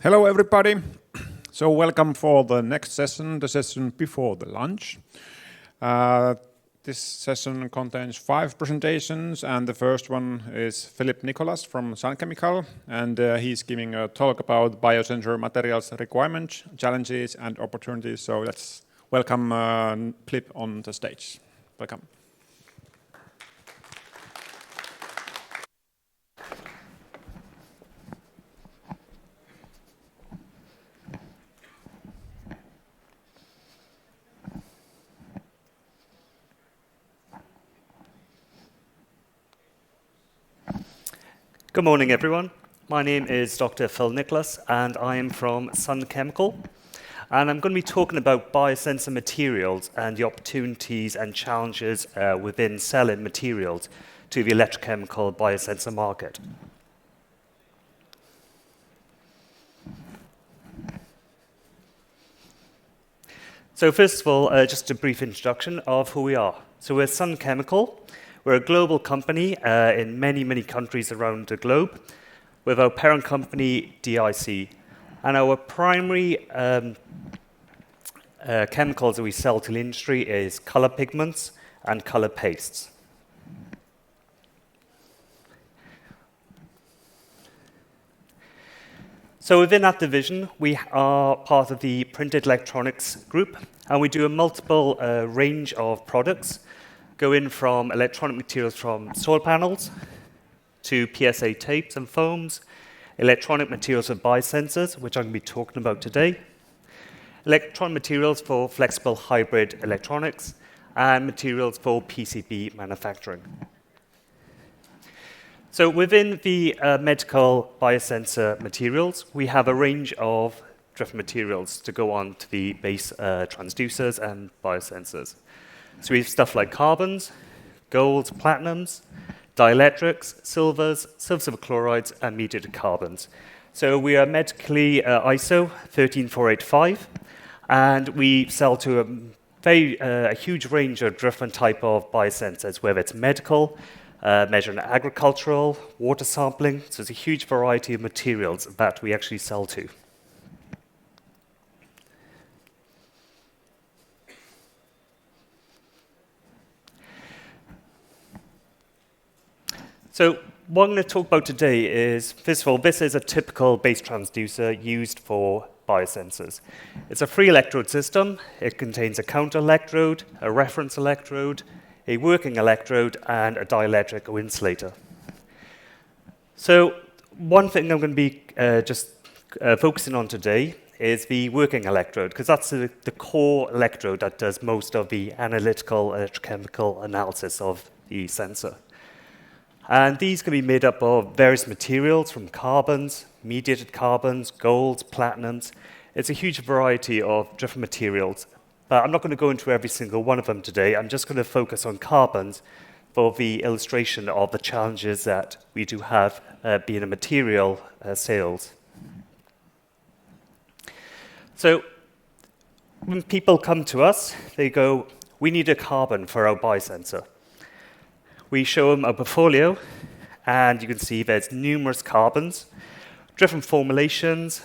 Hello everybody. So welcome for the next session, the session before the lunch. This session contains 5 presentations, and the first one is Philip Nicholas from Sun Chemical, and he's giving a talk about biosensor materials requirements, challenges and opportunities. So let's welcome Philip on the stage. Welcome. Good morning, everyone. My name is Dr. Phil Nicholas, and I am from Sun Chemical. And I'm going to be talking about biosensor materials and the opportunities and challenges within selling materials to the electrochemical biosensor market. So first of all, just a brief introduction of who we are. So we're Sun Chemical. We're a global company in many, many countries around the globe with our parent company, DIC. And our primary chemicals that we sell to the industry is color pigments and color pastes. So within that division, we are part of the printed electronics group, and we do a multiple range of products, going from electronic materials from solar panels to PSA tapes and foams, electronic materials for biosensors, which I'm going to be talking about today, electronic materials for flexible hybrid electronics, and materials for PCB manufacturing. So within the medical biosensor materials, we have a range of different materials to go on to the base transducers and biosensors. So we have stuff like carbons, golds, platinums, dielectrics, silvers, silver chlorides, and mediated carbons. So we are medically ISO 13485, and we sell to a huge range of different type of biosensors, whether it's medical, measuring agricultural, water sampling. So there's a huge variety of materials that we actually sell to. So what I'm going to talk about today is, first of all, this is a typical base transducer used for biosensors. It's a 3 electrode system. It contains a counter electrode, a reference electrode, a working electrode, and a dielectric or insulator. So one thing I'm going to be focusing on today is the working electrode, because that's the core electrode that does most of the analytical electrochemical analysis of the sensor. And these can be made up of various materials from carbons, mediated carbons, golds, platinums. It's a huge variety of different materials. But I'm not going to go into every single one of them today. I'm just going to focus on carbons for the illustration of the challenges that we do have being a material sales. So when people come to us, they go, we need a carbon for our biosensor. We show them a portfolio, and you can see there's numerous carbons, different formulations.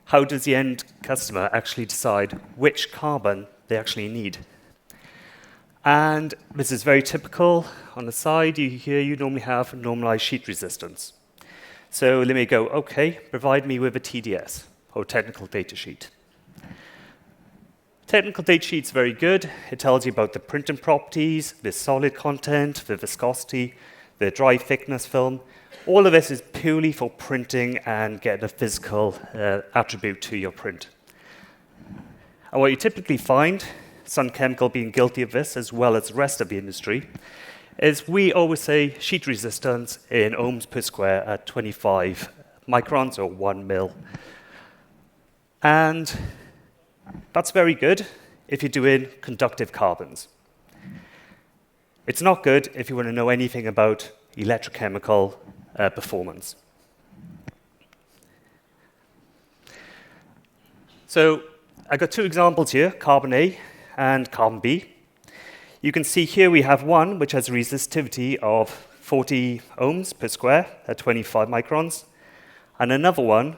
How does the end customer actually decide which carbon they actually need? And this is very typical. On the side, you normally have normalized sheet resistance. So let me go, okay, provide me with a TDS, or technical data sheet. Technical data sheet's very good. It tells you about the printing properties, the solid content, the viscosity, the dry thickness film. All of this is purely for printing and getting a physical attribute to your print. And what you typically find, Sun Chemical being guilty of this as well as the rest of the industry, is we always say sheet resistance in ohms per square at 25 microns or 1 mil. And that's very good if you're doing conductive carbons. It's not good if you want to know anything about electrochemical performance. So I got 2 examples here, carbon A and carbon B. You can see here we have one which has a resistivity of 40 ohms per square at 25 microns, and another one